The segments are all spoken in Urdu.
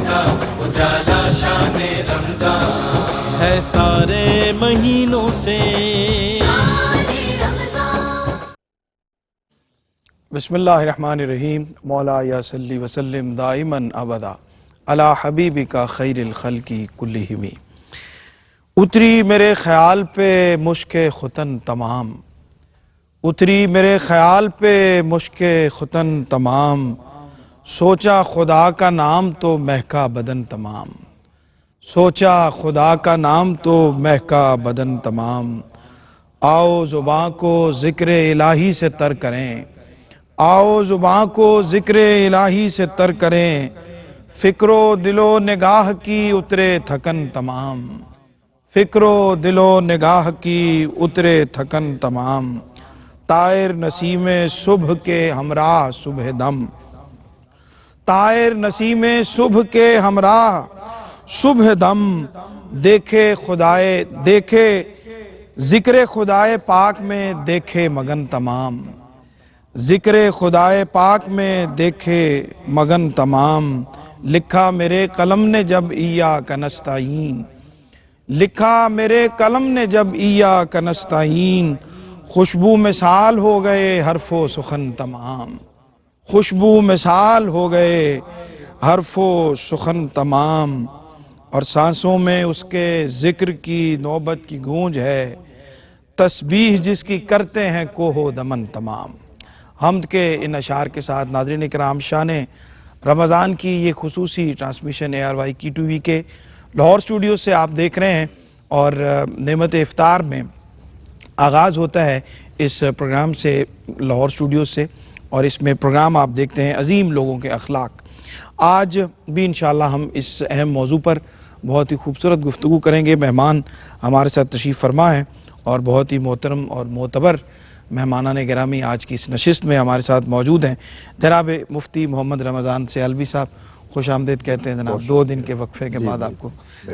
کا اجالا شان رمضان ہے سارے مہینوں سے۔ بسم اللہ الرحمن الرحیم۔ مولا یا صلی وسلم دائماً ابدا علی حبیبک خیر الخلق کلہم۔ اتری میرے خیال پہ مشک ختن تمام، اتری میرے خیال پہ مشک ختن تمام، سوچا خدا کا نام تو مہکا بدن تمام، سوچا خدا کا نام تو مہکا بدن تمام۔ آؤ زباں کو ذکر الہی سے تر کریں، آؤ زباں کو ذکر الہی سے تر کریں، فکر و دل و نگاہ کی اترے تھکن تمام، فکر و دل و نگاہ کی اترے تھکن تمام۔ طائر نسیم صبح کے ہمراہ صبح دم، طائر نسیم صبح کے ہمراہ صبح دم، دیکھے خدائے دیکھے ذکر خدائے پاک میں دیکھے مگن تمام، ذکر خدائے پاک میں دیکھے مگن تمام۔ لکھا میرے قلم نے جب ایاک نستعین، لکھا میرے قلم نے جب ایاک نستعین، خوشبو مثال ہو گئے حرف و سخن تمام، خوشبو مثال ہو گئے حرف و سخن تمام۔ اور سانسوں میں اس کے ذکر کی نوبت کی گونج ہے، تسبیح جس کی کرتے ہیں کوہ و دمن تمام۔ حمد کے ان اشعار کے ساتھ ناظرین کرام، شان رمضان کی یہ خصوصی ٹرانسمیشن ARY کی ٹی وی کے لاہور اسٹوڈیو سے آپ دیکھ رہے ہیں، اور نعمت افطار میں آغاز ہوتا ہے اس پروگرام سے لاہور اسٹوڈیو سے، اور اس میں پروگرام آپ دیکھتے ہیں عظیم لوگوں کے اخلاق۔ آج بھی انشاءاللہ ہم اس اہم موضوع پر بہت ہی خوبصورت گفتگو کریں گے۔ مہمان ہمارے ساتھ تشریف فرما ہیں اور بہت ہی محترم اور معتبر مہمانان گرامی آج کی اس نشست میں ہمارے ساتھ موجود ہیں۔ جناب مفتی محمد رمضان سیالوی صاحب، خوش آمدید کہتے ہیں جناب، 2 دن کے وقفے کے بعد آپ کو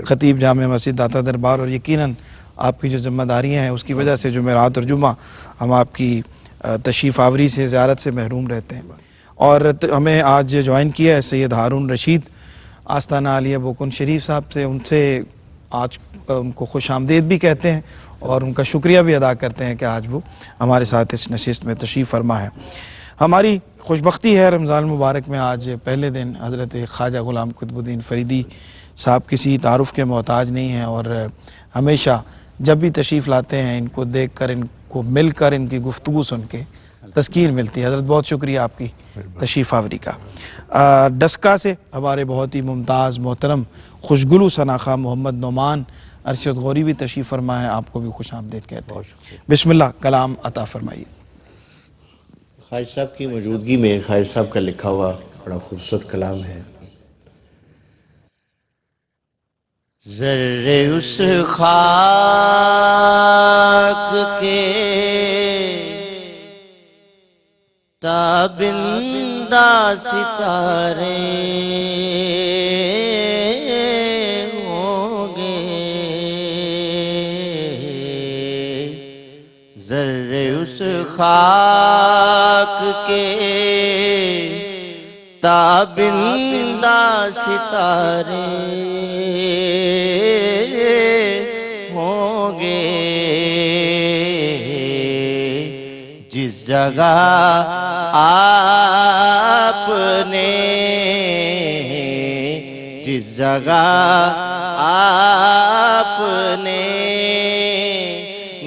خطیب جامع مسجد داتا دربار، اور یقیناً آپ کی جو ذمہ داریاں ہیں اس کی وجہ سے جمعرات اور جمعہ ہم آپ کی تشریف آوری سے زیارت سے محروم رہتے ہیں۔ اور ہمیں آج جوائن کیا ہے سید ہارون رشید آستانہ عالیہ بوکن شریف صاحب سے، ان سے آج ان کو خوش آمدید بھی کہتے ہیں اور ان کا شکریہ بھی ادا کرتے ہیں کہ آج وہ ہمارے ساتھ اس نشست میں تشریف فرما ہے۔ ہماری خوشبختی ہے رمضان المبارک میں آج پہلے دن حضرت خواجہ غلام قطب الدین فریدی صاحب کسی تعارف کے محتاج نہیں ہیں، اور ہمیشہ جب بھی تشریف لاتے ہیں ان کو دیکھ کر، ان کو مل کر، ان کی گفتگو سن کے تسکین ملتی ہے۔ حضرت بہت شکریہ آپ کی تشریف آوری کا۔ ڈسکا سے ہمارے بہت ہی ممتاز محترم خوشگلو شناخواہ محمد نعمان ارشد غوری بھی تشریف فرما ہے، آپ کو بھی خوش آمدید کہتے ہیں۔ بسم اللہ، کلام عطا فرمائیے۔ خواجہ صاحب کی موجودگی میں خواجہ صاحب کا لکھا ہوا بڑا خوبصورت کلام ہے۔ ذرے اس خاک کے تابندہ ستارے ہوں گے، ذرے اس خاک کے تابندہ ستارے ہوں گے، جس جگہ آپ نے، جس جگہ آپ نے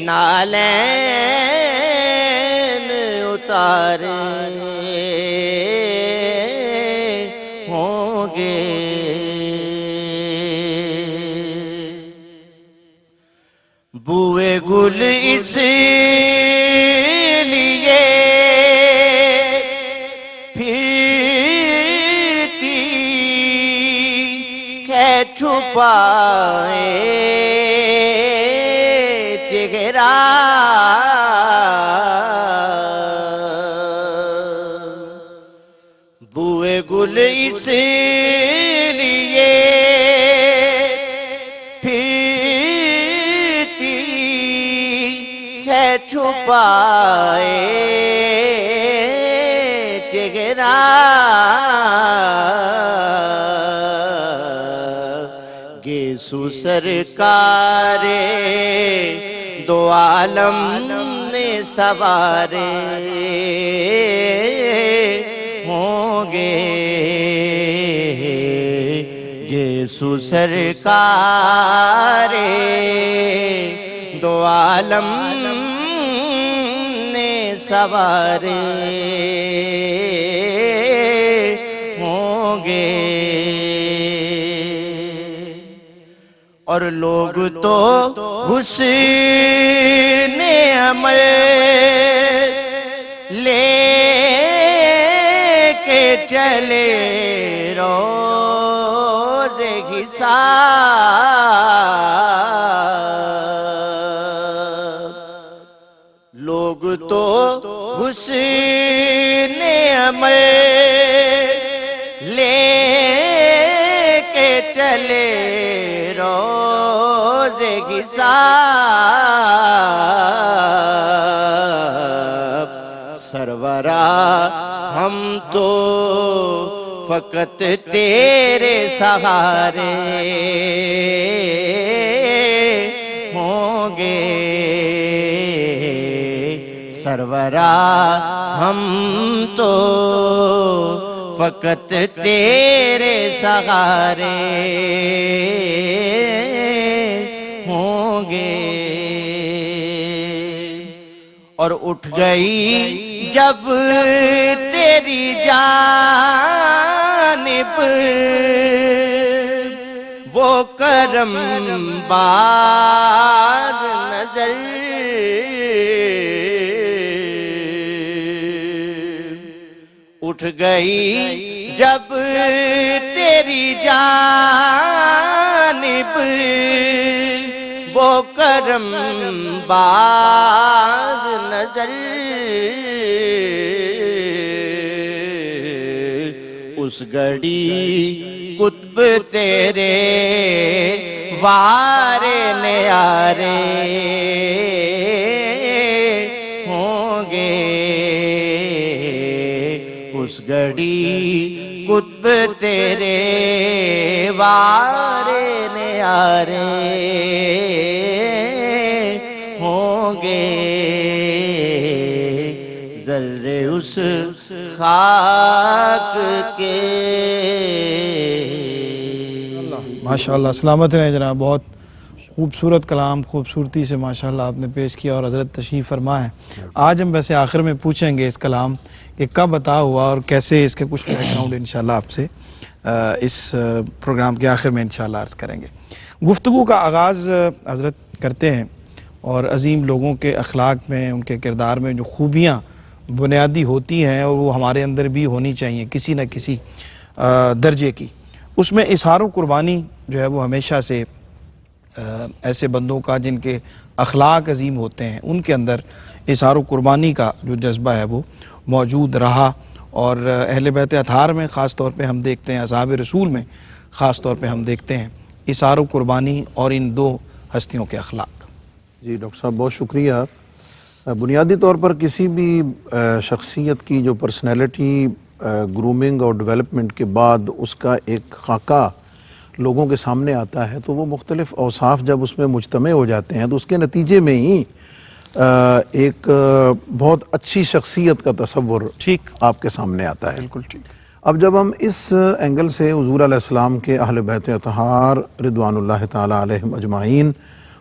نالین اتارے ہوں گے۔ بوئے گل اس لیے پھرتی ہے چھپائے چہرہ، بوئے گل اس لیے پھرتی ہے چھپائے چہرہ، یسوع سرکار دو عالم نے سوارے ہوں گے، یسوع سرکار دو عالم نے سوارے ہوں گے، اور لوگ تو حسن عمل لے کے چلے روز حساب، لوگ تو حسن عمل لے کے چلے روز حساب، سرورا ہم تو فقط تیرے سہارے ہوں گے، سرورا ہم تو فقط تیرے سہارے ہوں گے، اور اٹھ گئی جب تیری جانب وہ کرم بار نظر، اٹھ گئی جب تیری جانب وہ کرم بار نظر، اس گھڑی قطب تیرے وارے نیارے ہوں گے، اس گھڑی قطب تیرے وارے نیارے ہوں گے، ذرے اس خاک کے ماشاءاللہ سلامت رہیں جناب، بہت خوبصورت کلام خوبصورتی سے ماشاءاللہ آپ نے پیش کیا اور حضرت تشریف فرما ہے۔ آج ہم ویسے آخر میں پوچھیں گے اس کلام کہ کب عطا ہوا اور کیسے، اس کے کچھ بیک گراؤنڈ انشاءاللہ آپ سے اس پروگرام کے آخر میں انشاءاللہ عرض کریں گے۔ گفتگو کا آغاز حضرت کرتے ہیں اور عظیم لوگوں کے اخلاق میں، ان کے کردار میں جو خوبیاں بنیادی ہوتی ہیں اور وہ ہمارے اندر بھی ہونی چاہیے کسی نہ کسی درجے کی، اس میں اظہار و قربانی جو ہے وہ ہمیشہ سے ایسے بندوں کا جن کے اخلاق عظیم ہوتے ہیں ان کے اندر اظہار و قربانی کا جو جذبہ ہے وہ موجود رہا، اور اہل بیت اطہار میں خاص طور پہ ہم دیکھتے ہیں، اصحاب رسول میں خاص طور پہ ہم دیکھتے ہیں اظہار و قربانی اور ان دو ہستیوں کے اخلاق۔ جی ڈاکٹر صاحب بہت شکریہ۔ بنیادی طور پر کسی بھی شخصیت کی جو پرسنالٹی گرومنگ اور ڈیولپمنٹ کے بعد اس کا ایک خاکہ لوگوں کے سامنے آتا ہے تو وہ مختلف اوصاف جب اس میں مجتمع ہو جاتے ہیں تو اس کے نتیجے میں ہی ایک بہت اچھی شخصیت کا تصور ٹھیک آپ کے سامنے آتا ہے۔ بالکل ٹھیک۔ اب جب ہم اس اینگل سے حضور علیہ السلام کے اہل بیت اطہار رضوان اللہ تعالی علیہم اجمعین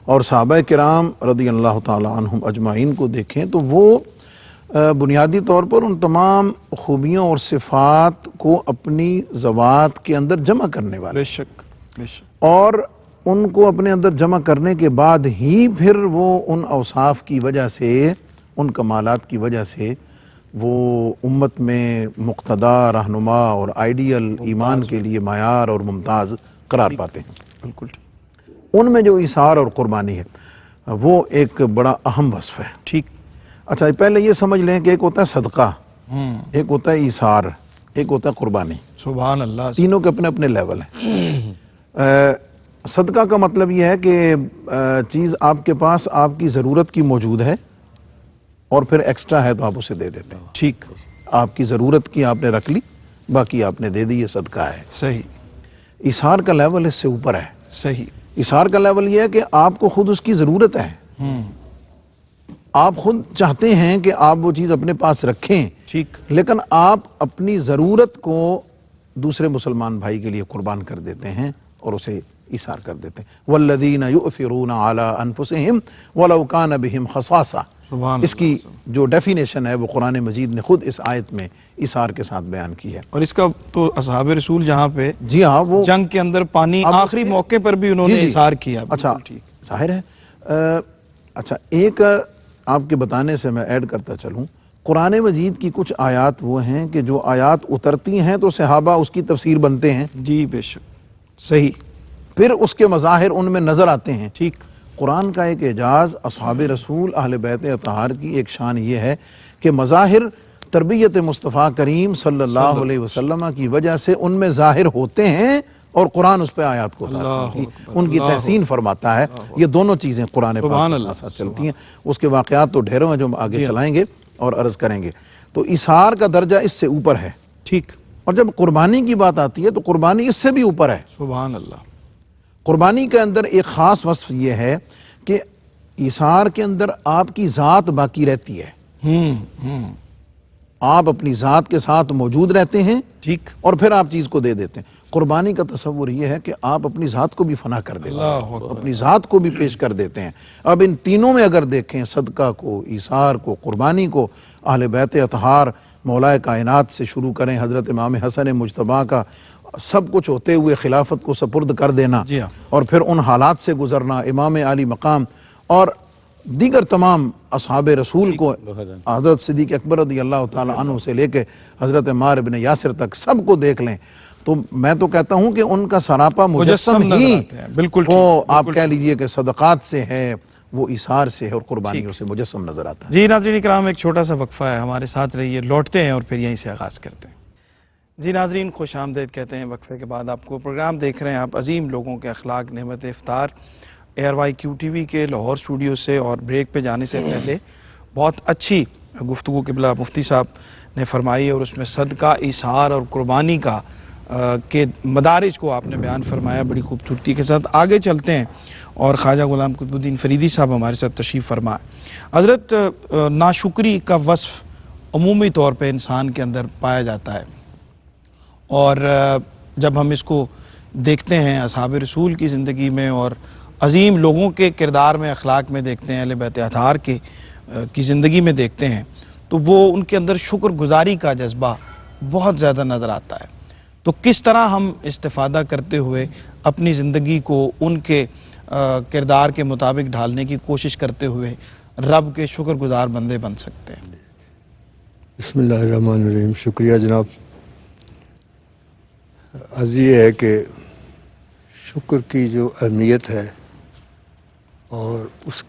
اور صحابہ کرام رضی اللہ تعالی عنہم اجمعین کو دیکھیں تو وہ بنیادی طور پر ان تمام خوبیوں اور صفات کو اپنی ذوات کے اندر جمع کرنے والے، بے شک بے شک، اور ان کو اپنے اندر جمع کرنے کے بعد ہی پھر وہ ان اوصاف کی وجہ سے، ان کمالات کی وجہ سے وہ امت میں مقتدا، رہنما اور آئیڈیل، ایمان کے لیے معیار اور ممتاز قرار پاتے ہیں۔ بالکل ٹھیک ان میں جو ایثار اور قربانی ہے وہ ایک بڑا اہم وصف ہے۔ ٹھیک۔ اچھا پہلے یہ سمجھ لیں کہ ایک ہوتا ہے صدقہ، ایک ہوتا ہے ایثار، ایک ہوتا ہے قربانی، سبحان اللہ۔ تینوں کے اپنے اپنے لیول ہیں۔ صدقہ کا مطلب یہ ہے کہ چیز آپ کے پاس آپ کی ضرورت کی موجود ہے اور پھر ایکسٹرا ہے تو آپ اسے دے دیتے ہیں۔ ٹھیک، آپ کی ضرورت کی آپ نے رکھ لی، باقی آپ نے دے دی، یہ صدقہ ہے۔ صحیح ایثار کا لیول اس سے اوپر ہے صحیح۔ اثار کا لیول یہ ہے کہ آپ کو خود اس کی ضرورت ہے، آپ خود چاہتے ہیں کہ آپ وہ چیز اپنے پاس رکھیں، ٹھیک، لیکن آپ اپنی ضرورت کو دوسرے مسلمان بھائی کے لیے قربان کر دیتے ہیں اور اسے اثار کر دیتے ہیں۔ والذین یؤثرون علی انفسہم ولو کان بہم خصاصہ، سبحان اس کی جو ڈیفینیشن ہے وہ قرآن مجید نے خود اس آیت میں اثار کے ساتھ بیان کی ہے۔ اور اس کا تو اصحاب رسول جہاں پہ جی ہاں، وہ جنگ کے اندر پانی اب آخری موقع پر بھی انہوں نے اثار کیا۔ اچھا، بالکل ٹھیک، ظاہر ہے۔ اچھا، ایک آپ کے بتانے سے میں ایڈ کرتا چلوں، قرآن مجید کی کچھ آیات وہ ہیں کہ جو آیات اترتی ہیں تو صحابہ اس کی تفسیر بنتے ہیں، جی بے شک، صحیح، پھر اس کے مظاہر ان میں نظر آتے ہیں۔ ٹھیک، قرآن کا ایک اعجاز، اصحاب رسول اہل بیت اطہار کی ایک شان یہ ہے کہ مظاہر تربیت مصطفیٰ کریم صلی اللہ علیہ وسلم کی وجہ سے ان میں ظاہر ہوتے ہیں اور قرآن اس پہ آیات کو اتارتا ہے، ان کی تحسین فرماتا ہے۔ یہ دونوں چیزیں قرآن پاک کے ساتھ ساتھ چلتی ہیں۔ اس کے واقعات تو ڈھیروں ہیں جو ہم آگے چلائیں گے اور عرض کریں گے۔ تو اثار کا درجہ اس سے اوپر ہے، ٹھیک، اور جب قربانی کی بات آتی ہے تو قربانی اس سے بھی اوپر ہے۔ سبحان اللہ، قربانی کے اندر ایک خاص وصف یہ ہے کہ ایثار کے اندر آپ کی ذات باقی رہتی ہے، آپ اپنی ذات کے ساتھ موجود رہتے ہیں، ٹھیک، اور پھر آپ چیز کو دے دیتے ہیں۔ قربانی کا تصور یہ ہے کہ آپ اپنی ذات کو بھی فنا کر دیتے ہیں، اپنی ذات کو بھی پیش کر دیتے ہیں۔ اب ان تینوں میں اگر دیکھیں، صدقہ کو، ایثار کو، قربانی کو، اہل بیت اطہار مولا کائنات سے شروع کریں، حضرت امام حسن مجتبیٰ کا سب کچھ ہوتے ہوئے خلافت کو سپرد کر دینا، جی ہاں، اور پھر ان حالات سے گزرنا، امام علی مقام اور دیگر تمام اصحاب رسول کو، حضرت صدیق اکبر رضی اللہ تعالی عنہ سے لے کے حضرت عمار بن یاسر تک سب کو دیکھ لیں تو میں تو کہتا ہوں کہ ان کا سراپا مجسم نظر ہی آتے ہیں، بالکل وہ ٹھیک، آپ کہہ لیجئے کہ صدقات سے ہے، وہ ایثار سے ہے اور قربانیوں سے مجسم نظر آتا ہے۔ جی ناظرین کرام، ایک چھوٹا سا وقفہ ہے، ہمارے ساتھ رہیے، لوٹتے ہیں اور پھر یہیں سے آغاز کرتے ہیں۔ جی ناظرین، خوش آمدید کہتے ہیں وقفے کے بعد آپ کو۔ پروگرام دیکھ رہے ہیں آپ عظیم لوگوں کے اخلاق، نعمت افطار، ARY-Q TV کے لاہور اسٹوڈیو سے، اور بریک پہ جانے سے پہلے بہت اچھی گفتگو قبلہ مفتی صاحب نے فرمائی، اور اس میں صدقہ، ایثار اور قربانی کا کے مدارج کو آپ نے بیان فرمایا بڑی خوبصورتی کے ساتھ۔ آگے چلتے ہیں اور خواجہ غلام قطب الدین فریدی صاحب ہمارے ساتھ تشریف فرما۔ حضرت، ناشکری کا وصف عمومی طور پہ انسان کے اندر پایا جاتا ہے، اور جب ہم اس کو دیکھتے ہیں اصحاب رسول کی زندگی میں اور عظیم لوگوں کے کردار میں، اخلاق میں دیکھتے ہیں، اہل بیت اطہار کی زندگی میں دیکھتے ہیں، تو وہ ان کے اندر شکر گزاری کا جذبہ بہت زیادہ نظر آتا ہے۔ تو کس طرح ہم استفادہ کرتے ہوئے اپنی زندگی کو ان کے کردار کے مطابق ڈھالنے کی کوشش کرتے ہوئے رب کے شکر گزار بندے بن سکتے ہیں؟ بسم اللہ الرحمن الرحیم۔ شکریہ جناب۔ عرض یہ ہے کہ شکر کی جو اہمیت ہے اور اس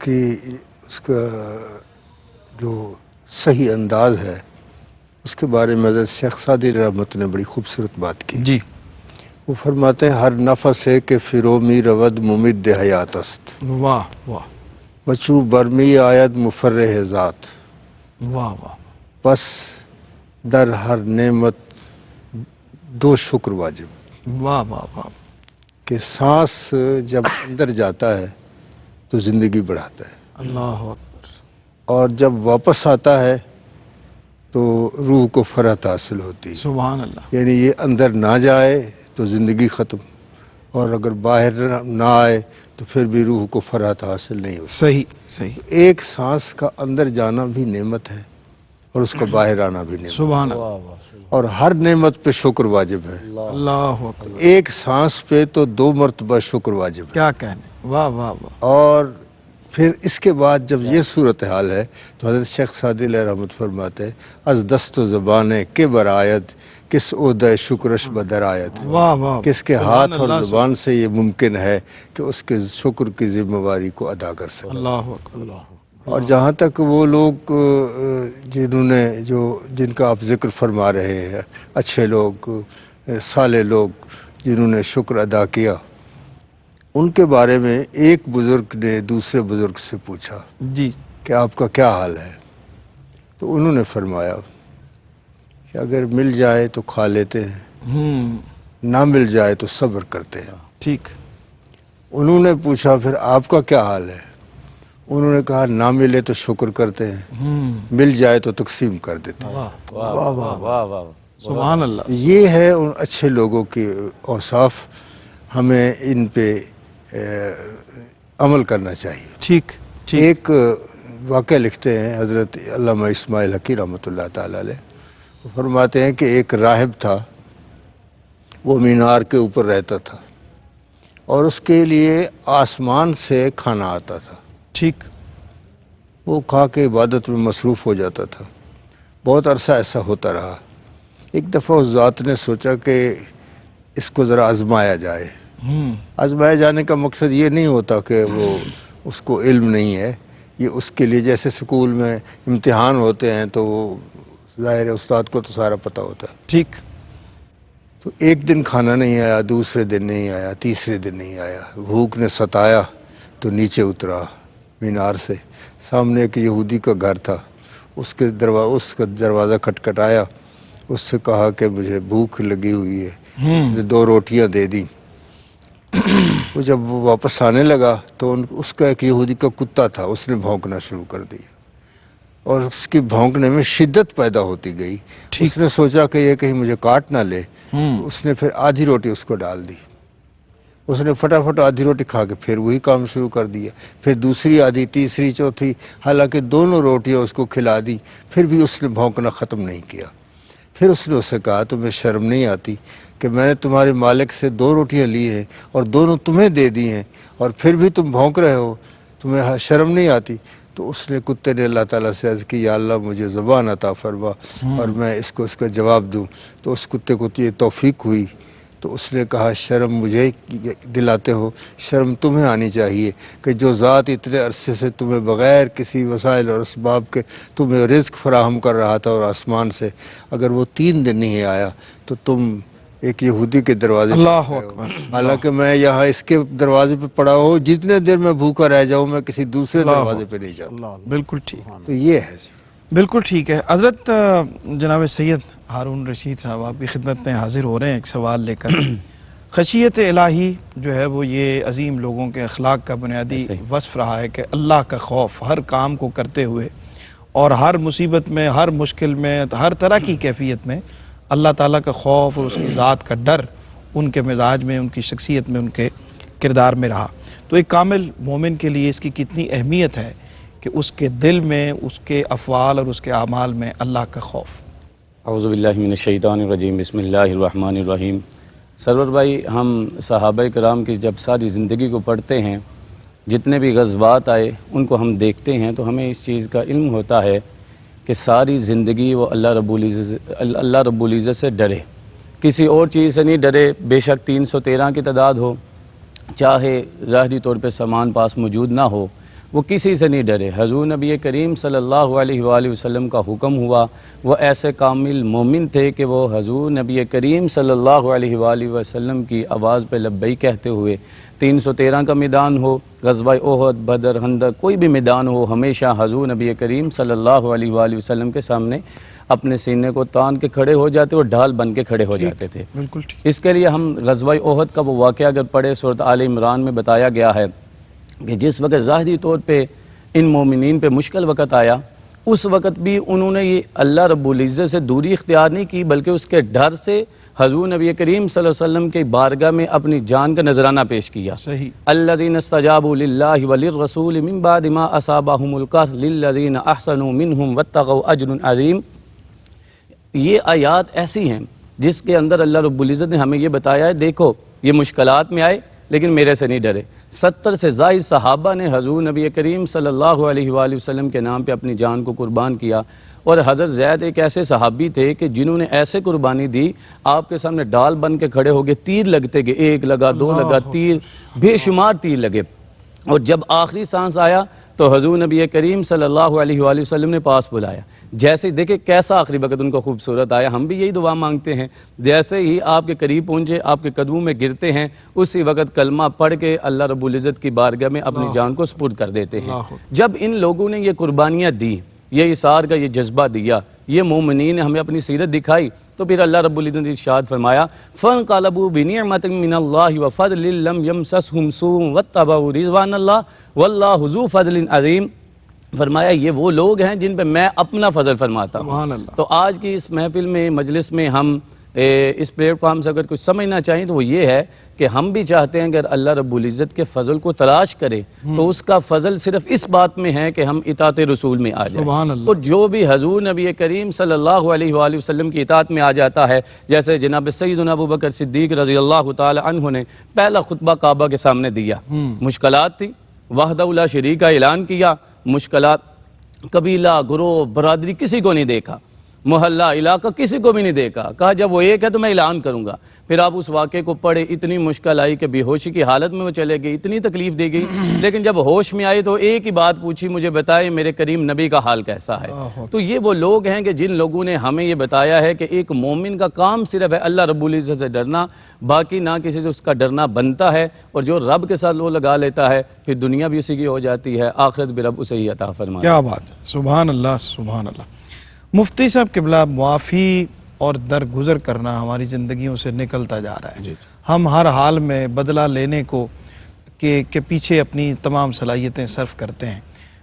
کا جو صحیح انداز ہے، اس کے بارے میں حضرت شیخ سعدی رحمت نے بڑی خوبصورت بات کی۔ جی، وہ فرماتے ہیں، ہر نفس ہے کہ فرومی رود ممد حیات است، واہ واہ بچو برمی آید مفرح ذات، واہ واہ، پس در ہر نعمت دو شکر واجب۔ واہ واہ واہ، کہ سانس جب اندر جاتا ہے تو زندگی بڑھاتا ہے، اللہ اکبر، اور جب واپس آتا ہے تو روح کو فرحت حاصل ہوتی ہے۔ سبحان اللہ، یعنی یہ اندر نہ جائے تو زندگی ختم، اور اگر باہر نہ آئے تو پھر بھی روح کو فرحت حاصل نہیں ہوتی۔ صحیح صحیح، ایک سانس کا اندر جانا بھی نعمت ہے اور اس کا باہر آنا بھی نعمت، سبحان اللہ، اور ہر نعمت پہ شکر واجب ہے۔ اللہ اکبر، ایک سانس پہ تو 2 مرتبہ شکر واجب ہے۔ کیا کہنے، واہ واہ واہ، اور پھر اس کے بعد جب یہ صورتحال ہے تو حضرت شیخ سعدی علیہ رحمت فرماتے ہیں، از دست و زبان کے برآیت کس عہدہ شکرش بدر آیت، واہ واہ، کس کے سبحان ہاتھ اور اللہ، زبان سے یہ ممکن ہے کہ اس کے شکر کی ذمہ داری کو ادا کر سکے۔ اللہ اکبر، اور جہاں تک وہ لوگ جن کا آپ ذکر فرما رہے ہیں، اچھے لوگ، صالح لوگ جنہوں نے شکر ادا کیا، ان کے بارے میں ایک بزرگ نے دوسرے بزرگ سے پوچھا جی، کہ آپ کا کیا حال ہے؟ تو انہوں نے فرمایا کہ اگر مل جائے تو کھا لیتے ہیں، نہ مل جائے تو صبر کرتے ہیں۔ ٹھیک، انہوں نے پوچھا پھر آپ کا کیا حال ہے؟ انہوں نے کہا نہ ملے تو شکر کرتے ہیں، مل جائے تو تقسیم کر دیتے ہیں۔ واہ واہ واہ واہ، سبحان اللہ۔ یہ ہے ان اچھے لوگوں کے اوصاف، ہمیں ان پہ عمل کرنا چاہیے۔ ٹھیک ٹھیک۔ ایک واقعہ لکھتے ہیں حضرت علامہ اسماعیل حقی رحمۃ اللہ تعالیٰ علیہ، وہ فرماتے ہیں کہ ایک راہب تھا، وہ مینار کے اوپر رہتا تھا اور اس کے لیے آسمان سے کھانا آتا تھا، ٹھیک۔ وہ کھا کے عبادت میں مصروف ہو جاتا تھا۔ بہت عرصہ ایسا ہوتا رہا۔ ایک دفعہ اس ذات نے سوچا کہ اس کو ذرا آزمایا جائے۔ آزمائے جانے کا مقصد یہ نہیں ہوتا کہ وہ اس کو علم نہیں ہے، یہ اس کے لیے جیسے اسکول میں امتحان ہوتے ہیں تو وہ ظاہر ہے استاد کو تو سارا پتہ ہوتا ہے۔ ٹھیک۔ تو ایک دن کھانا نہیں آیا، دوسرے دن نہیں آیا، تیسرے دن نہیں آیا، بھوک نے ستایا تو نیچے اترا مینار سے۔ سامنے ایک یہودی کا گھر تھا، اس کا دروازہ کھٹکھٹایا، اس سے کہا کہ مجھے بھوک لگی ہوئی ہے۔ اس نے 2 روٹیاں دے دیں۔ وہ جب وہ واپس آنے لگا تو اس کا ایک یہودی کا کتا تھا، اس نے بھونکنا شروع کر دیا اور اس کی بھونکنے میں شدت پیدا ہوتی گئی۔ اس نے سوچا کہ یہ کہیں مجھے کاٹ نہ لے، اس نے پھر آدھی روٹی اس کو ڈال دی۔ اس نے فٹافٹ آدھی روٹی کھا کے پھر وہی کام شروع کر دیا، پھر دوسری آدھی، تیسری، چوتھی، حالانکہ دونوں روٹیاں اس کو کھلا دی، پھر بھی اس نے بھونکنا ختم نہیں کیا۔ پھر اس نے اس سے کہا تمہیں شرم نہیں آتی کہ میں نے تمہارے مالک سے 2 روٹیاں لی ہیں اور دونوں تمہیں دے دی ہیں اور پھر بھی تم بھونک رہے ہو، تمہیں شرم نہیں آتی؟ تو اس نے کتے نے اللہ تعالیٰ سے عرض کی یا اللہ مجھے زبان عطا فرما اور میں اس کا جواب دوں۔ تو اس کتے کو یہ توفیق ہوئی، تو اس نے کہا شرم مجھے دلاتے ہو، شرم تمہیں آنی چاہیے کہ جو ذات اتنے عرصے سے تمہیں بغیر کسی وسائل اور اسباب کے تمہیں رزق فراہم کر رہا تھا اور آسمان سے، اگر وہ 3 دن نہیں آیا تو تم ایک یہودی کے دروازے پہ اللہ کھڑے ہو۔ اکبر۔ حالانکہ میں یہاں اس کے دروازے پہ پڑا ہوں، جتنے دیر میں بھوکا رہ جاؤں میں کسی دوسرے دروازے پہ نہیں جاتا۔ بالکل ٹھیک، تو یہ ہے بالکل ٹھیک ہے۔ حضرت جناب سید ہارون رشید صاحب آپ کی خدمت میں حاضر ہو رہے ہیں ایک سوال لے کر۔ خشیت الہی جو ہے وہ یہ عظیم لوگوں کے اخلاق کا بنیادی وصف رہا ہے کہ اللہ کا خوف ہر کام کو کرتے ہوئے اور ہر مصیبت میں، ہر مشکل میں، ہر طرح کی کیفیت میں اللہ تعالیٰ کا خوف اور اس کی ذات کا ڈر ان کے مزاج میں، ان کی شخصیت میں، ان کے کردار میں رہا۔ تو ایک کامل مومن کے لیے اس کی کتنی اہمیت ہے کہ اس کے دل میں، اس کے افعال اور اس کے اعمال میں اللہ کا خوف۔ اعوذ باللہ من الشیطان الرجیم، بسم اللہ الرحمن الرحیم۔ سرور بھائی، ہم صحابہ کرام کی جب ساری زندگی کو پڑھتے ہیں، جتنے بھی غزوات آئے ان کو ہم دیکھتے ہیں تو ہمیں اس چیز کا علم ہوتا ہے کہ ساری زندگی وہ اللہ رب العزت سے ڈرے، کسی اور چیز سے نہیں ڈرے۔ بے شک 313 کی تعداد ہو، چاہے ظاہری طور پہ سامان پاس موجود نہ ہو، وہ کسی سے نہیں ڈرے۔ حضور نبی کریم صلی اللہ علیہ وآلہ وسلم کا حکم ہوا، وہ ایسے کامل مومن تھے کہ وہ حضور نبی کریم صلی اللہ علیہ وآلہ وسلم کی آواز پہ لبیک کہتے ہوئے 313 کا میدان ہو، غزوہ احد، بدر، خندق، کوئی بھی میدان ہو، ہمیشہ حضور نبی کریم صلی اللہ علیہ وآلہ وسلم کے سامنے اپنے سینے کو تان کے کھڑے ہو جاتے اور ڈھال بن کے کھڑے ہو جاتے تھے۔ بالکل ٹھیک۔ اس کے لیے ہم غزوہ احد کا وہ واقعہ اگر پڑھے، سورۃ آل عمران میں بتایا گیا ہے کہ جس وقت ظاہری طور پہ ان مومنین پہ مشکل وقت آیا، اس وقت بھی انہوں نے یہ اللہ رب العزت سے دوری اختیار نہیں کی، بلکہ اس کے ڈر سے حضور نبی کریم صلی اللہ علیہ وسلم کے بارگاہ میں اپنی جان کا نذرانہ پیش کیا۔ صحیح۔ الذین استجابوا للہ وللرسول من بعد ما اصابہم القرح للذین احسنوا منہم واتقوا اجر عظیم۔ یہ آیات ایسی ہیں جس کے اندر اللہ رب العزت نے ہمیں یہ بتایا ہے، دیکھو یہ مشکلات میں آئے لیکن میرے سے نہیں ڈرے۔ 70 سے زائد صحابہ نے حضور نبی کریم صلی اللہ علیہ وآلہ وسلم کے نام پہ اپنی جان کو قربان کیا، اور حضرت زید ایک ایسے صحابی تھے کہ جنہوں نے ایسے قربانی دی، آپ کے سامنے ڈال بن کے کھڑے ہو گئے، تیر لگتے گئے، 1 لگا، 2 لگا، تیر بے شمار تیر لگے، اور جب آخری سانس آیا تو حضور نبی کریم صلی اللہ علیہ وآلہ وسلم نے پاس بلایا۔ جیسے دیکھیں کیسا آخری وقت ان کو خوبصورت آیا، ہم بھی یہی دعا مانگتے ہیں، جیسے ہی آپ کے قریب پہنچے، آپ کے قدموں میں گرتے ہیں، اسی وقت کلمہ پڑھ کے اللہ رب العزت کی بارگاہ میں اپنی جان کو سپرد کر دیتے ہیں۔ جب ان لوگوں نے یہ قربانیاں دی، یہ اثار کا یہ جذبہ دیا، یہ مومنین نے ہمیں اپنی سیرت دکھائی، تو پھر اللہ رب العزت نے ارشاد فرمایا فَانْقَلَبُوا بِنِعْمَةٍ مِّنَ اللَّهِ وَفَضْلٍ لَّمْ يَمْسَسْهُمْ سُوءٌ وَاتَّبَعُوا رِضْوَانَ اللَّهِ وَاللَّهُ ذُو فَضْلٍ عَظِيمٍ۔ فرمایا یہ وہ لوگ ہیں جن پہ میں اپنا فضل فرماتا ہوں۔ تو آج کی اس محفل میں، مجلس میں ہم اس پلیٹ فارم سے اگر کچھ سمجھنا چاہیں تو وہ یہ ہے کہ ہم بھی چاہتے ہیں کہ اللہ رب العزت کے فضل کو تلاش کرے تو اس کا فضل صرف اس بات میں ہے کہ ہم اطاعت رسول میں آ جائیں، اور جو بھی حضور نبی کریم صلی اللہ علیہ وآلہ وسلم کی اطاعت میں آ جاتا ہے، جیسے جناب سیدنا ابو بکر صدیق رضی اللہ تعالی عنہ نے پہلا خطبہ کعبہ کے سامنے دیا، مشکلات تھی، وحدہ لا شریک کا اعلان کیا، مشکلات، قبیلہ، گروہ، برادری کسی کو نہیں دیکھا، محلہ، علاقہ کسی کو بھی نہیں دیکھا، کہا جب وہ ایک ہے تو میں اعلان کروں گا۔ پھر آپ اس واقعے کو پڑھے، اتنی مشکل آئی کہ بے ہوشی کی حالت میں وہ چلے گئے، اتنی تکلیف دی گئی، لیکن جب ہوش میں آئی تو ایک ہی بات پوچھی، مجھے بتائے میرے کریم نبی کا حال کیسا ہے۔ تو یہ وہ لوگ ہیں کہ جن لوگوں نے ہمیں یہ بتایا ہے کہ ایک مومن کا کام صرف ہے اللہ رب العزت سے ڈرنا، باقی نہ کسی سے اس کا ڈرنا بنتا ہے، اور جو رب کے ساتھ وہ لگا لیتا ہے پھر دنیا بھی اسی کی ہو جاتی ہے، آخرت بھی رب اسے ہی عطا فرماتا ہے۔ کیا بات ہے، سبحان اللہ سبحان اللہ۔ مفتی صاحب قبلہ، معافی اور درگزر کرنا ہماری زندگیوں سے نکلتا جا رہا ہے، ہم ہر حال میں بدلہ لینے کو کے پیچھے اپنی تمام صلاحیتیں صرف کرتے ہیں،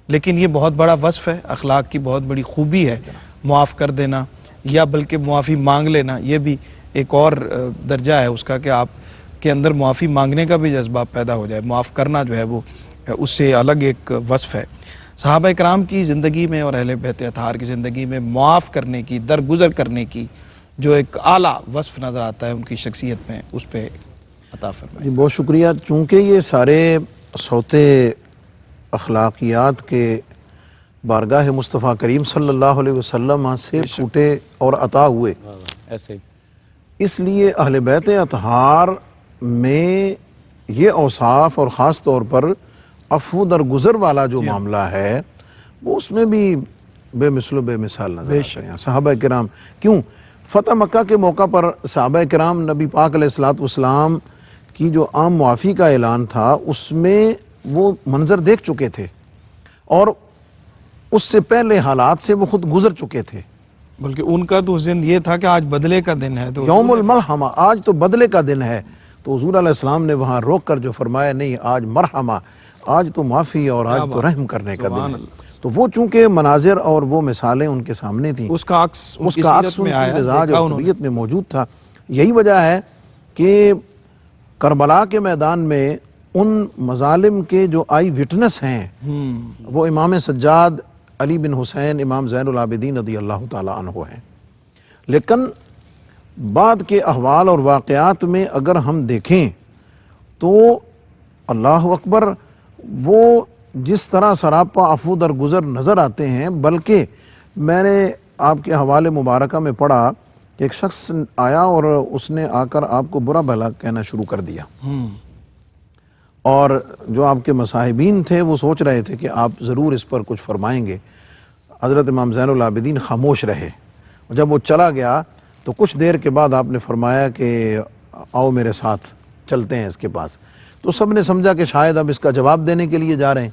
لیکن یہ بہت بڑا وصف ہے، اخلاق کی بہت بڑی خوبی ہے معاف کر دینا، یا بلکہ معافی مانگ لینا، یہ بھی ایک اور درجہ ہے اس کا کہ آپ کے اندر معافی مانگنے کا بھی جذبہ پیدا ہو جائے، معاف کرنا جو ہے وہ اس سے الگ ایک وصف ہے۔ صحابہ کرام کی زندگی میں اور اہل بیت اطہار کی زندگی میں معاف کرنے کی، درگزر کرنے کی جو ایک اعلیٰ وصف نظر آتا ہے ان کی شخصیت میں، اس پہ عطا فرمائے۔ بہت شکریہ۔ چونکہ یہ سارے صوتے اخلاقیات کے بارگاہ مصطفیٰ کریم صلی اللہ علیہ وسلم سے پھوٹے اور عطا ہوئے، ایسے اس لیے اہل بیت اطہار میں یہ اوصاف اور خاص طور پر عفو درگزر والا جو معاملہ ہے وہ اس میں بھی بے مثل و بے مثال نظر آتے ہیں۔ صحابہ کرام، کیوں فتح مکہ کے موقع پر صحابہ کرام نبی پاک علیہ السلام کی جو عام معافی کا اعلان تھا اس میں وہ منظر دیکھ چکے تھے، اور اس سے پہلے حالات سے وہ خود گزر چکے تھے، بلکہ ان کا تو ذہن یہ تھا کہ آج بدلے کا دن ہے، تو یوم المرحمہ، آج تو بدلے کا دن ہے، تو حضور علیہ السلام نے وہاں روک کر جو فرمایا نہیں، آج مرحمہ، آج تو معافی اور آج تو رحم کرنے کا دن ہے۔ تو وہ چونکہ مناظر اور وہ مثالیں ان کے سامنے تھیں، اس کا عکس ان کی مزاج اور طبیعت میں موجود تھا۔ یہی وجہ ہے کہ کربلا کے میدان میں ان مظالم کے جو آئی وٹنس ہیں وہ امام سجاد علی بن حسین امام زین العابدین رضی اللہ تعالیٰ عنہ ہیں، لیکن بعد کے احوال اور واقعات میں اگر ہم دیکھیں تو اللہ اکبر، وہ جس طرح سراپا عفو درگزر نظر آتے ہیں، بلکہ میں نے آپ کے حوالے مبارکہ میں پڑھا کہ ایک شخص آیا اور اس نے آ کر آپ کو برا بھلا کہنا شروع کر دیا، اور جو آپ کے مصاحبین تھے وہ سوچ رہے تھے کہ آپ ضرور اس پر کچھ فرمائیں گے۔ حضرت امام زین العابدین خاموش رہے، جب وہ چلا گیا تو کچھ دیر کے بعد آپ نے فرمایا کہ آؤ میرے ساتھ چلتے ہیں اس کے پاس، تو سب نے سمجھا کہ شاید اب اس کا جواب دینے کے لیے جا رہے ہیں۔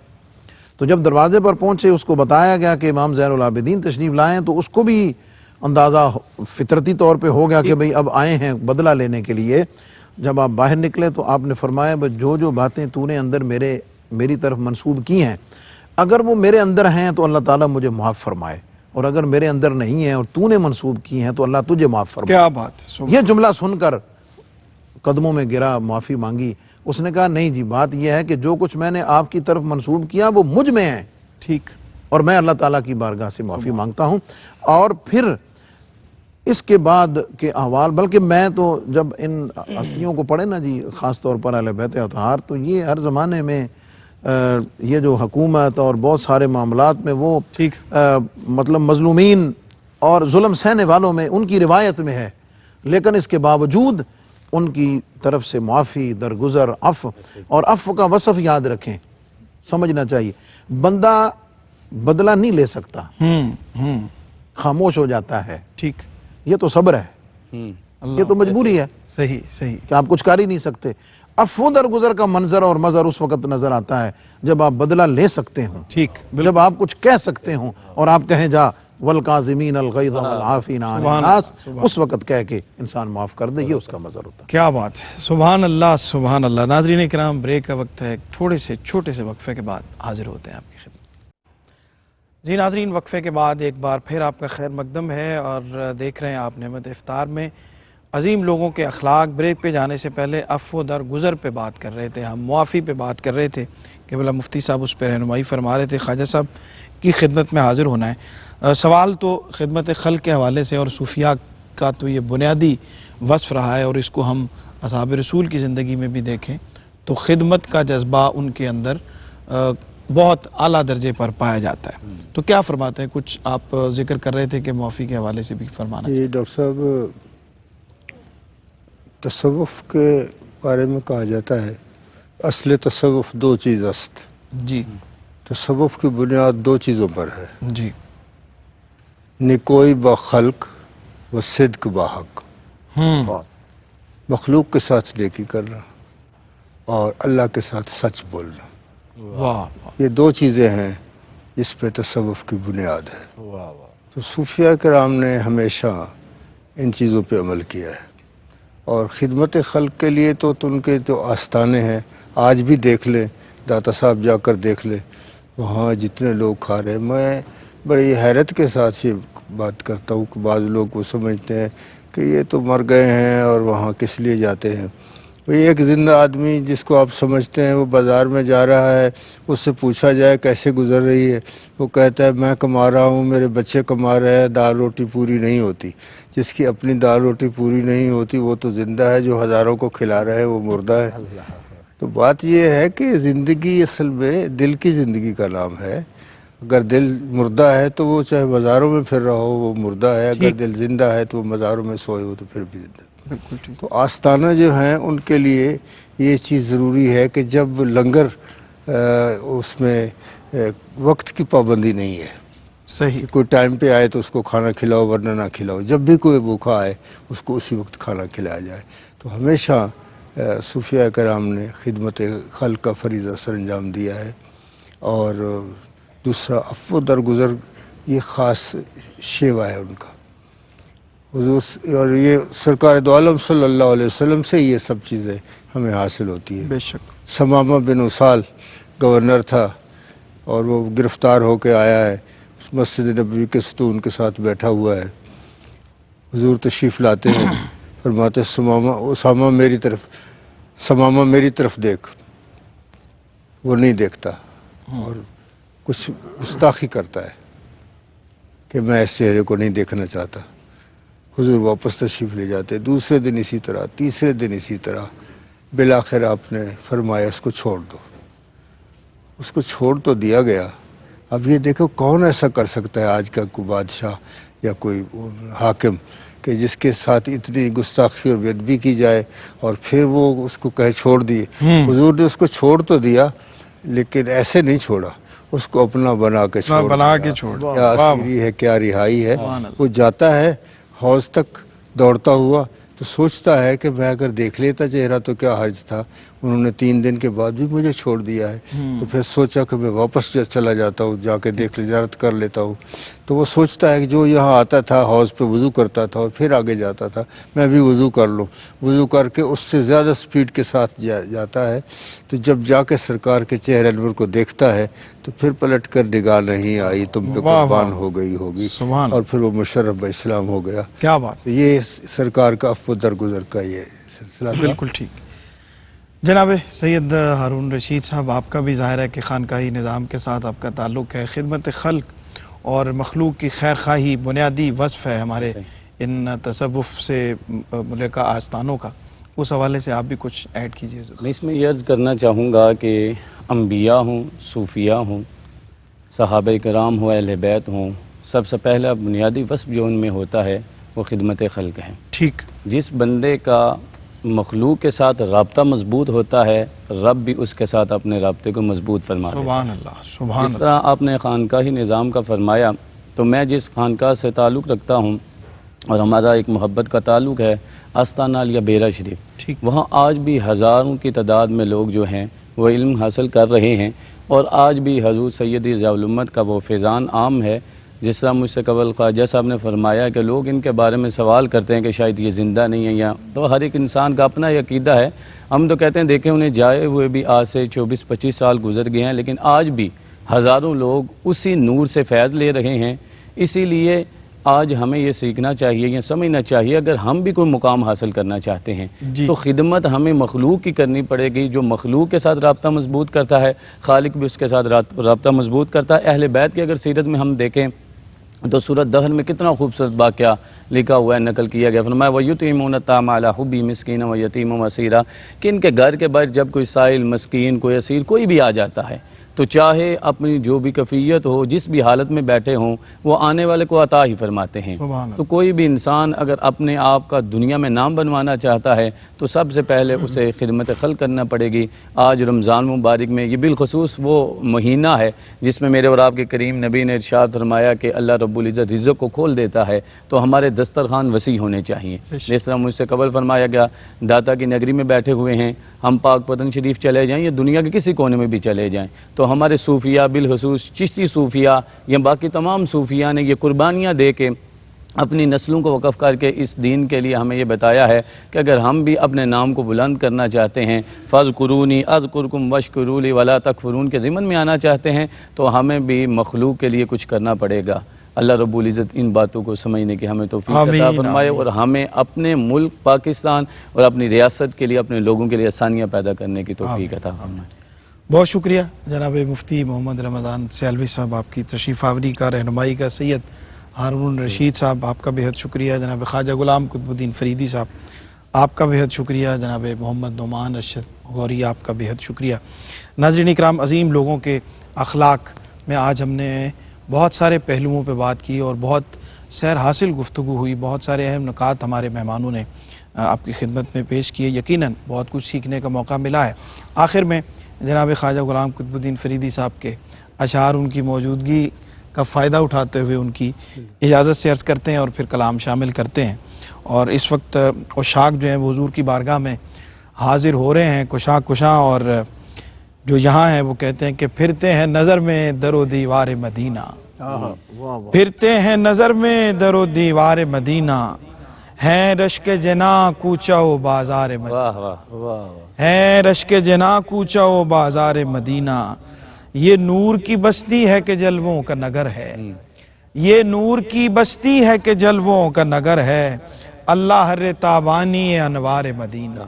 تو جب دروازے پر پہنچے اس کو بتایا گیا کہ امام زین العابدین تشریف لائے ہیں، تو اس کو بھی اندازہ فطرتی طور پہ ہو گیا کہ بھئی اب آئے ہیں بدلہ لینے کے لیے۔ جب آپ باہر نکلے تو آپ نے فرمایا بس جو باتیں تو نے اندر میری طرف منسوب کی ہیں، اگر وہ میرے اندر ہیں تو اللہ تعالیٰ مجھے معاف فرمائے، اور اگر میرے اندر نہیں ہیں اور تو نے منسوب کی ہیں تو اللہ تجھے معاف فرمائے۔ کیا بات ہے۔ یہ جملہ سن کر قدموں میں گرا، معافی مانگی۔ اس نے کہا نہیں جی، بات یہ ہے کہ جو کچھ میں نے آپ کی طرف منسوب کیا وہ مجھ میں ہے، ٹھیک، اور میں اللہ تعالیٰ کی بارگاہ سے معافی مانگتا ہوں۔ اور پھر اس کے بعد کے احوال، بلکہ میں تو جب ان ہستیوں کو پڑھے نا جی، خاص طور پر اہل بیت اطہار، تو یہ ہر زمانے میں یہ جو حکومت اور بہت سارے معاملات میں وہ مطلب مظلومین اور ظلم سہنے والوں میں ان کی روایت میں ہے، لیکن اس کے باوجود ان کی طرف سے معافی، درگزر، عفو، اور عفو کا وصف یاد رکھیں، سمجھنا چاہیے، بندہ بدلہ نہیں لے سکتا، خاموش ہو جاتا ہے، ٹھیک، یہ تو صبر ہے، یہ تو مجبوری ہے صحیح صحیح کہ آپ کچھ کر ہی نہیں سکتے. عفو درگزر کا منظر اور منظر اس وقت نظر آتا ہے جب آپ بدلہ لے سکتے ہوں, ٹھیک جب آپ کچھ کہہ سکتے ہوں اور آپ کہیں جا والکاظمین الغیظ والعافین عن الناس, اس وقت کہہ کے انسان معاف کر دے, یہ اس کا منظر ہوتا ہے. کیا بات ہے, سبحان اللہ سبحان اللہ. ناظرین کرام, بریک کا وقت ہے, ایک تھوڑے سے چھوٹے سے وقفے کے بعد حاضر ہوتے ہیں آپ کی خدمت. جی ناظرین, وقفے کے بعد ایک بار پھر آپ کا خیر مقدم ہے اور دیکھ رہے ہیں آپ نعمت افطار میں عظیم لوگوں کے اخلاق. بریک پہ جانے سے پہلے عفو درگزر پہ بات کر رہے تھے, ہم معافی پہ بات کر رہے تھے کہ بلا مفتی صاحب اس پہ رہنمائی فرما رہے تھے. خواجہ صاحب کی خدمت میں حاضر ہونا ہے. سوال تو خدمت خلق کے حوالے سے, اور صوفیاء کا تو یہ بنیادی وصف رہا ہے اور اس کو ہم اصحاب رسول کی زندگی میں بھی دیکھیں تو خدمت کا جذبہ ان کے اندر بہت اعلیٰ درجے پر پایا جاتا ہے. تو کیا فرماتے ہیں, کچھ آپ ذکر کر رہے تھے کہ معافی کے حوالے سے بھی فرمانا یہ ڈاکٹر صاحب, تصوف کے بارے میں کہا جاتا ہے اصل تصوف دو چیز است. جی تصوف کی بنیاد دو چیزوں پر ہے, جی نکوئی با خلق و صدق با حق. مخلوق کے ساتھ نیکی کرنا اور اللہ کے ساتھ سچ بولنا, واہ یہ دو چیزیں ہیں جس پہ تصوف کی بنیاد ہے. تو صوفیاء کرام نے ہمیشہ ان چیزوں پہ عمل کیا ہے. اور خدمت خلق کے لیے تو ان کے جو آستانے ہیں, آج بھی دیکھ لیں, داتا صاحب جا کر دیکھ لیں, وہاں جتنے لوگ کھا رہے ہیں. میں بڑی حیرت کے ساتھ یہ بات کرتا ہوں کہ بعض لوگ وہ سمجھتے ہیں کہ یہ تو مر گئے ہیں اور وہاں کس لیے جاتے ہیں. وہ ایک زندہ آدمی جس کو آپ سمجھتے ہیں وہ بازار میں جا رہا ہے, اس سے پوچھا جائے کیسے گزر رہی ہے, وہ کہتا ہے میں کما رہا ہوں, میرے بچے کما رہے ہیں, دال روٹی پوری نہیں ہوتی. جس کی اپنی دال روٹی پوری نہیں ہوتی وہ تو زندہ ہے, جو ہزاروں کو کھلا رہے ہیں وہ مردہ ہے. تو بات یہ ہے کہ زندگی اصل میں دل کی زندگی کا نام ہے. اگر دل مردہ ہے تو وہ چاہے بازاروں میں پھر رہا ہو وہ مردہ ہے, اگر دل زندہ ہے تو وہ مزاروں میں سوئے ہو تو پھر بھی زندہ. تو آستانہ جو ہیں ان کے لیے یہ چیز ضروری ہے کہ جب لنگر اس میں وقت کی پابندی نہیں ہے, صحیح, کوئی ٹائم پہ آئے تو اس کو کھانا کھلاؤ ورنہ نہ کھلاؤ, جب بھی کوئی بھوکا آئے اس کو اسی وقت کھانا کھلایا جائے. تو ہمیشہ صوفیاء کرام نے خدمت خلق کا فریضہ سر انجام دیا ہے. اور دوسرا عفو درگزر, یہ خاص شیوا ہے ان کا. حضور اور یہ سرکار دو عالم صلی اللہ علیہ وسلم سے یہ سب چیزیں ہمیں حاصل ہوتی ہیں. بے شک. ثمامہ بن اسال گورنر تھا اور وہ گرفتار ہو کے آیا ہے, مسجد نبوی کے ستون کے ساتھ بیٹھا ہوا ہے. حضور تشریف لاتے ہیں, فرماتے اسامہ میری طرف دیکھ. وہ نہیں دیکھتا اور کچھ گستاخی کرتا ہے کہ میں اس چہرے کو نہیں دیکھنا چاہتا. حضور واپس تشریف لے جاتے. دوسرے دن اسی طرح, تیسرے دن اسی طرح. بالآخر آپ نے فرمایا اس کو چھوڑ دو. اس کو چھوڑ تو دیا گیا. اب یہ دیکھو کون ایسا کر سکتا ہے آج کا کوئی بادشاہ یا کوئی حاکم کہ جس کے ساتھ اتنی گستاخی اور بے ادبی کی جائے اور پھر وہ اس کو کہے چھوڑ دیے. حضور نے اس کو چھوڑ تو دیا لیکن ایسے نہیں چھوڑا, اس کو اپنا بنا کے چھوڑ. کیا اسیری ہے, کیا رہائی ہے. وہ جاتا ہے حوض تک دوڑتا ہوا تو سوچتا ہے کہ میں اگر دیکھ لیتا چہرہ تو کیا حرج تھا, انہوں نے 3 دن کے بعد بھی مجھے چھوڑ دیا ہے. تو پھر سوچا کہ میں واپس چلا جاتا ہوں, جا کے دیکھ زیارت کر لیتا ہوں. تو وہ سوچتا ہے کہ جو یہاں آتا تھا حوض پہ وضو کرتا تھا اور پھر آگے جاتا تھا, میں بھی وضو کر لوں. وضو کر کے اس سے زیادہ سپیڈ کے ساتھ جاتا ہے. تو جب جا کے سرکار کے چہرے انور کو دیکھتا ہے تو پھر پلٹ کر نگاہ نہیں آئی, تم پہ قربان ہو گئی ہوگی, اور پھر وہ مشرف اسلام ہو گیا. کیا بات. یہ سرکار کا عفو درگزر کا یہ سلسلہ تھا. بالکل ٹھیک. جناب سید ہارون رشید صاحب, آپ کا بھی ظاہر ہے کہ خانقاہی نظام کے ساتھ آپ کا تعلق ہے. خدمت خلق اور مخلوق کی خیر خواہی بنیادی وصف ہے ہمارے ان تصوف سے ملکہ آستانوں کا. اس حوالے سے آپ بھی کچھ ایڈ کیجیے. میں اس میں یہ عرض کرنا چاہوں گا کہ انبیاء ہوں, صوفیاء ہوں, صحابہ کرام ہوں, اہل بیت ہوں, سب سے پہلا بنیادی وصف جو ان میں ہوتا ہے وہ خدمت خلق ہے. ٹھیک. جس بندے کا مخلوق کے ساتھ رابطہ مضبوط ہوتا ہے, رب بھی اس کے ساتھ اپنے رابطے کو مضبوط فرما دیتا ہے. سبحان اللہ, سبحان جس طرح آپ نے خانقاہی نظام کا فرمایا, تو میں جس خانقاہ سے تعلق رکھتا ہوں اور ہمارا ایک محبت کا تعلق ہے آستانہ عالیہ بیرا شریف، وہاں آج بھی ہزاروں کی تعداد میں لوگ جو ہیں وہ علم حاصل کر رہے ہیں، اور آج بھی حضور سیدی ضیاء الامت کا وہ فیضان عام ہے۔ جس طرح مجھ سے قبل خواجہ صاحب نے فرمایا کہ لوگ ان کے بارے میں سوال کرتے ہیں کہ شاید یہ زندہ نہیں ہے، یا تو ہر ایک انسان کا اپنا عقیدہ ہے۔ ہم تو کہتے ہیں دیکھیں انہیں جائے ہوئے بھی آج سے 24-25 سال گزر گئے ہیں، لیکن آج بھی ہزاروں لوگ اسی نور سے فیض لے رہے ہیں۔ اسی لیے آج ہمیں یہ سیکھنا چاہیے، یہ سمجھنا چاہیے، اگر ہم بھی کوئی مقام حاصل کرنا چاہتے ہیں تو خدمت ہمیں مخلوق کی کرنی پڑے گی۔ جو مخلوق کے ساتھ رابطہ مضبوط کرتا ہے، خالق بھی اس کے ساتھ رابطہ مضبوط کرتا ہے۔ اہل بیت کی اگر سیرت میں ہم دیکھیں تو سورۃ دہر میں کتنا خوبصورت واقعہ لکھا ہوا ہے، نقل کیا گیا۔ فرمایا وَيُطْعِمُونَ الطَّعَامَ عَلَىٰ حُبِّهِ مِسْكِينًا وَيَتِيمًا وَأَسِيرًا، کہ ان کے گھر کے باہر جب کوئی سائل، مسکین، کوئی اسیر، کوئی بھی آ جاتا ہے تو چاہے اپنی جو بھی کیفیت ہو، جس بھی حالت میں بیٹھے ہوں، وہ آنے والے کو عطا ہی فرماتے ہیں۔ تو کوئی بھی انسان اگر اپنے آپ کا دنیا میں نام بنوانا چاہتا ہے تو سب سے پہلے اسے خدمت خلق کرنا پڑے گی۔ آج رمضان مبارک میں یہ بالخصوص وہ مہینہ ہے جس میں میرے اور آپ کے کریم نبی نے ارشاد فرمایا کہ اللہ رب العزت رزق کو کھول دیتا ہے، تو ہمارے دسترخوان وسیع ہونے چاہیے۔ جس طرح مجھ سے قبل فرمایا گیا داتا کی نگری میں بیٹھے ہوئے ہیں، ہم پاک پتن شریف چلے جائیں یا دنیا کے کسی کونے میں بھی چلے جائیں تو ہمارے صوفیاء، بالخصوص چشتی صوفیاء یا باقی تمام صوفیاء نے یہ قربانیاں دے کے اپنی نسلوں کو وقف کر کے اس دین کے لیے ہمیں یہ بتایا ہے کہ اگر ہم بھی اپنے نام کو بلند کرنا چاہتے ہیں، فَاذْكُرُونِي أَذْكُرْكُمْ وَاشْكُرُوا لِي وَلَا تَكْفُرُونَ کے ضمن میں آنا چاہتے ہیں تو ہمیں بھی مخلوق کے لیے کچھ کرنا پڑے گا۔ اللہ رب العزت ان باتوں کو سمجھنے کی ہمیں توفیق عطا فرمائے، اور ہمیں اپنے ملک پاکستان اور اپنی ریاست کے لیے، اپنے لوگوں کے لیے آسانیاں پیدا کرنے کی توفیق عطا فرمائے۔ بہت شکریہ جناب مفتی محمد رمضان سیالوی صاحب آپ کی تشریف آوری کا، رہنمائی کا۔ سید ہارون رشید صاحب آپ کا بہت شکریہ۔ جناب خواجہ غلام قطب الدین فریدی صاحب آپ کا بہت شکریہ۔ جناب محمد نعمان ارشد غوری آپ کا بہت شکریہ۔ ناظرین اکرام، عظیم لوگوں کے اخلاق میں آج ہم نے بہت سارے پہلوؤں پہ بات کی اور بہت سیر حاصل گفتگو ہوئی، بہت سارے اہم نکات ہمارے مہمانوں نے آپ کی خدمت میں پیش کیے۔ یقیناً بہت کچھ سیکھنے کا موقع ملا ہے۔ آخر میں جناب خواجہ غلام قطب الدین فریدی صاحب کے اشعار ان کی موجودگی کا فائدہ اٹھاتے ہوئے ان کی اجازت سے عرض کرتے ہیں اور پھر کلام شامل کرتے ہیں۔ اور اس وقت عشاق جو ہیں وہ حضور کی بارگاہ میں حاضر ہو رہے ہیں کشاں کشاں، اور جو یہاں ہیں وہ کہتے ہیں کہ پھرتے ہیں نظر میں در و دیوار مدینہ، پھرتے ہیں نظر میں در و دیوار مدینہ، ہیں رشک جنا کوچہ و بازار مدینہ، ہیں رشک جنا کوچہ و بازار مدینہ، یہ نور کی بستی ہے کہ جلووں کا نگر ہے، یہ نور کی بستی ہے کہ جلووں کا نگر ہے، اللہ رے تابانی انوار مدینہ،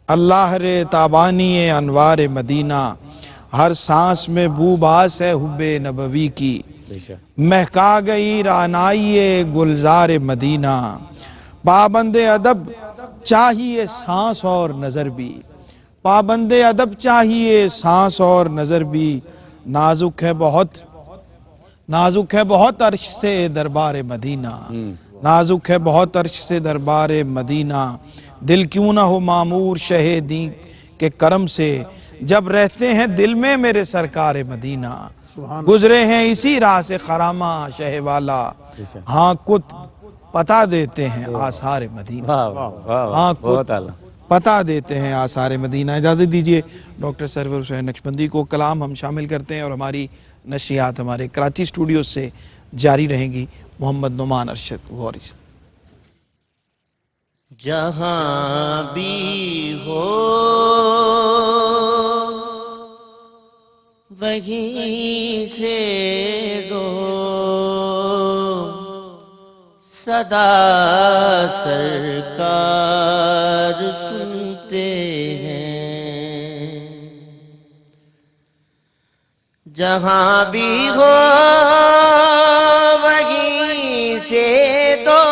اللہ رے تابانی انوار مدینہ، ہر سانس میں بو باس ہے حب نبوی کی، مہکا گئی رعنائی گلزار مدینہ، پابند ادب چاہیے سانس اور نظر بھی، پابند ادب چاہیے سانس اور نظر بھی، نازک ہے بہت، نازک ہے بہت عرش سے دربار مدینہ، نازک ہے بہت عرش سے دربار مدینہ، دل کیوں نہ ہو معمور شہ دین کے کرم سے، جب رہتے ہیں دل میں میرے سرکار مدینہ، گزرے ہیں اسی راہ سے خرامہ شہ والا، ہاں کت پتا دیتے ہیں آثار مدینہ، ہاں کت پتا دیتے ہیں آثار مدینہ۔ اجازت دیجئے ڈاکٹر سرور حسین نقشبندی کو، کلام ہم شامل کرتے ہیں اور ہماری نشریات ہمارے کراچی اسٹوڈیو سے جاری رہیں گی۔ محمد نعمان ارشد غوری سے۔ جہاں بھی ہو وہیں سے دو صدا سرکار سنتے ہیں، جہاں بھی ہو وہیں سے دو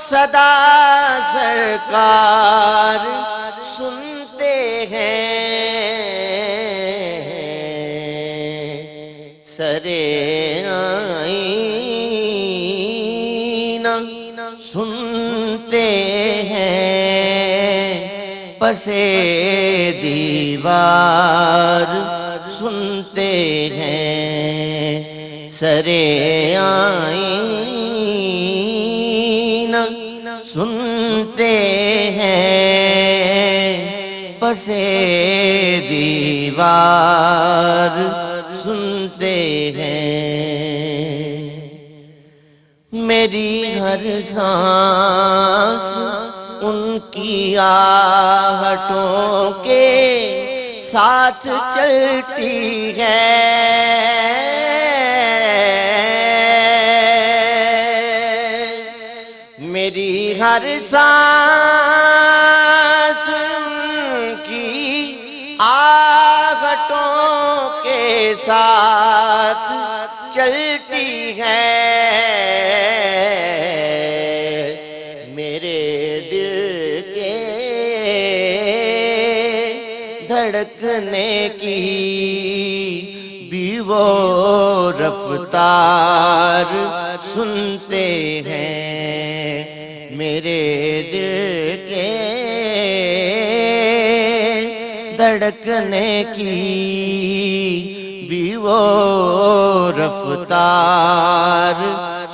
صدا سرکار سنتے ہیں، سرے آئینہ سنتے ہیں، پسے دیوار سنتے ہیں، سرے آئینہ سنتے ہیں، پسے دیوار سنتے ہیں، میری ہر سانس ان کی آہٹوں کے ساتھ چلتی ہے، میری ہر سانس ان کی آہٹوں کے ساتھ چلتی ہے، میرے دل کے دھڑکنے کی بھی وہ رفتار سنتے ہیں، میرے دل کے دھڑکنے کی بھی وہ رفتار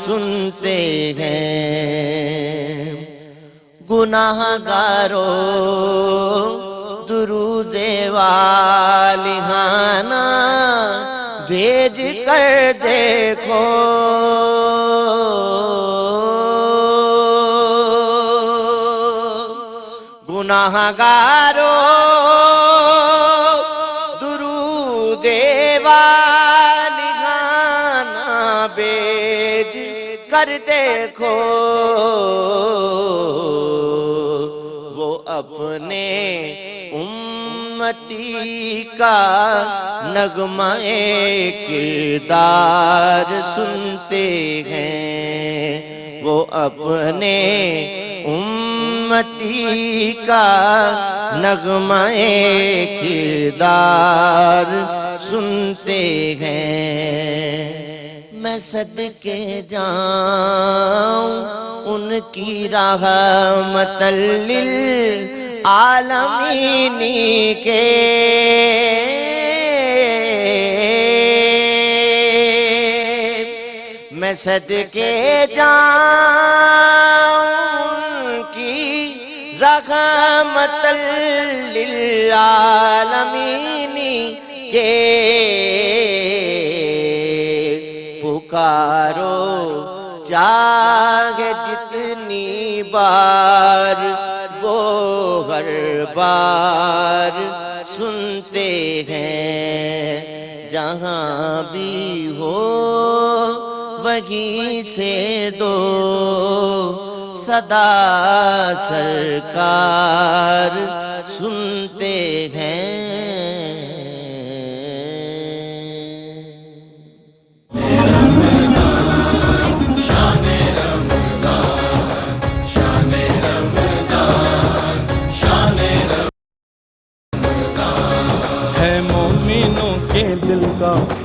سنتے ہیں، گناہ گاروں درود والہانہ بھیج کر دیکھو، گناہ گاروں درود والہانہ بھیج کر دیکھو، وہ اپنے امتی کا نغمہ کردار سنتے ہیں، وہ اپنے امتی کا نغمہ کردار سنتے ہیں، میں صدقے جاؤں ان کی رحمت للعالمین کے، میں صدقے جاؤں ان کی رحمت للعالمین کے، پکارو چاہے جتنی بار وہ ہر بار سنتے ہیں، جہاں بھی ہو وہیں سے دو صدا سرکار سنتے ہیں۔ ہے مومنوں کے دل کا